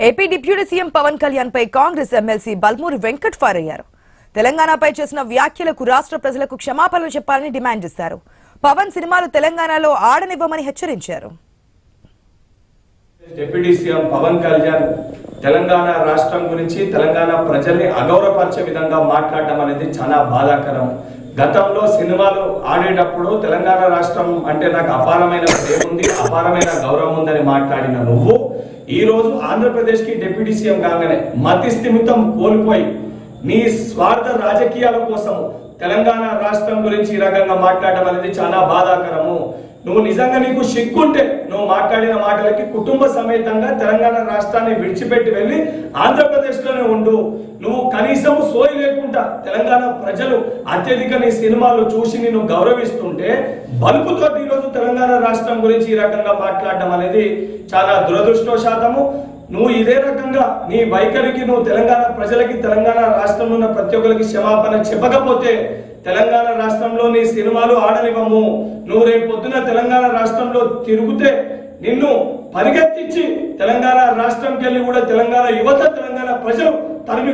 AP deputy CM Pawan Kalyan పై Congress MLC Balmuri Venkat fire అయ్యారు. తెలంగాణపై చేసిన వ్యాఖ్యలకు రాష్ట్ర ప్రజలకు క్షమాపణలు చెప్పాలని డిమాండ్ చేశారు. పవన్ సినిమాలు తెలంగాణలో ఆడనివ్వమని హెచ్చరించారు. డిప్యూటీ సీఎం పవన్ కళ్యాణ్ తెలంగాణ రాష్ట్రం గురించి తెలంగాణ ప్రజల్ని అగౌరవపరిచే విధంగా మాట్లాడడం అనేది చాలా బాధాకరం. గతంలో సినిమాలు ఆడేటప్పుడు తెలంగాణ రాష్ట్రం అంటే నాకు అపారమైన ప్రేమ ఉంది, అపారమైన గౌరవం ఉందని మాట్లాడిన నువ్వు ఈ రోజు ఆంధ్రప్రదేశ్ కి డిప్యూటీ సీఎం కాగానే మతి స్థిమితం కోల్పోయి నీ స్వార్థ రాజకీయాల కోసం తెలంగాణ రాష్ట్రం గురించి ఈ రకంగా మాట్లాడడం అనేది చాలా బాధాకరము. నువ్వు నిజంగా నీకు సిగ్గుంటే నువ్వు మాట్లాడిన మాటలకి కుటుంబ సమేతంగా తెలంగాణ రాష్ట్రాన్ని విడిచిపెట్టి వెళ్ళి ఆంధ్రప్రదేశ్లోనే ఉండు. నువ్వు కనీసం సోయి లేకుండా తెలంగాణ ప్రజలు అత్యధిక నీ సినిమాలు చూసి నిన్ను గౌరవిస్తుంటే బలుపుతో ఈరోజు తెలంగాణ రాష్ట్రం గురించి ఈ రకంగా మాట్లాడడం అనేది చాలా దురదృష్టవశాతము. నువ్వు ఇదే రకంగా నీ వైఖరికి నువ్వు తెలంగాణ ప్రజలకి తెలంగాణ రాష్ట్రంలో ఉన్న ప్రతి ఒక్కరికి క్షమాపణ చెప్పకపోతే తెలంగాణ రాష్ట్రంలో నీ సినిమాలు ఆడనివ్వము. నువ్వు రేపు పొద్దున తెలంగాణ రాష్ట్రంలో తిరుగుతే నిన్ను పరిగెత్తించి తెలంగాణ రాష్ట్రంకి వెళ్ళి కూడా తెలంగాణ యువత తెలంగాణ ప్రజలు తరిమి